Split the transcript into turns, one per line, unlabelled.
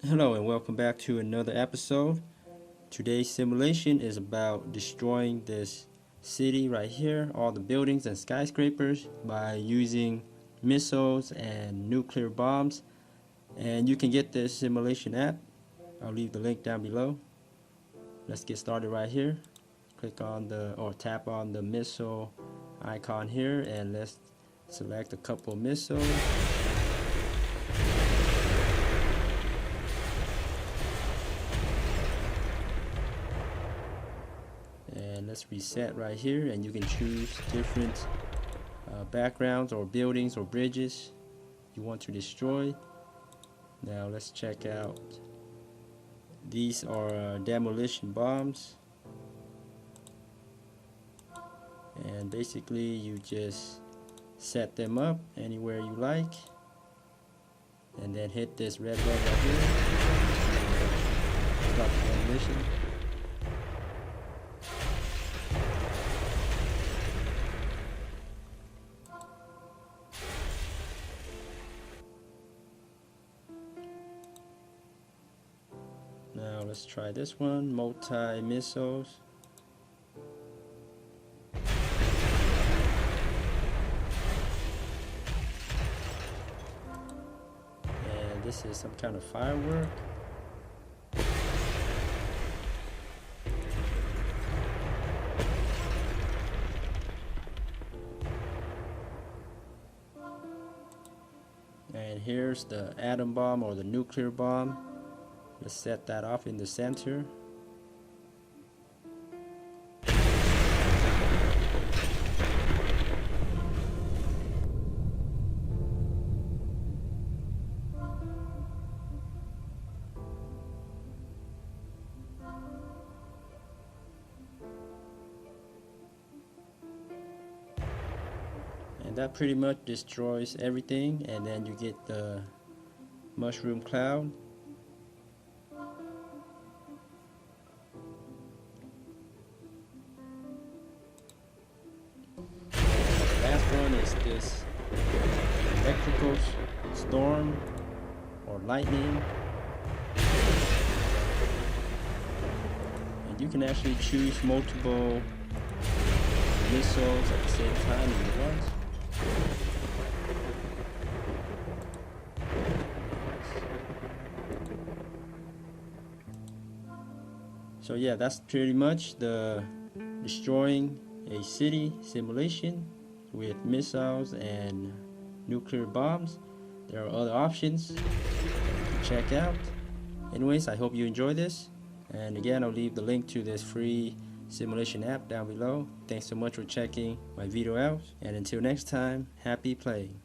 Hello and welcome back to another episode. Today's simulation is about destroying this city right here, all the buildings and skyscrapers, by using missiles and nuclear bombs. And you can get this simulation app. I'll leave the link down below. Let's get started right here. Click on or tap on the missile icon here, and let's select a couple missiles. And let's reset right here, and you can choose different backgrounds or buildings or bridges you want to destroy. Now let's check out. These are demolition bombs, and basically you just set them up anywhere you like and then hit this red button right here. Start the demolition. Now let's try this one, multi-missiles. And this is some kind of firework. And here's the atom bomb or the nuclear bomb. Let's set that off in the center. And that pretty much destroys everything, and then you get the mushroom cloud. The last one is this electrical storm or lightning. And you can actually choose multiple missiles at the same time at once. So yeah, that's pretty much the destroying a city simulation with missiles and nuclear bombs. There are other options to check out. Anyways, I hope you enjoy this. And again, I'll leave the link to this free simulation app down below. Thanks so much for checking my video out. And until next time, happy playing.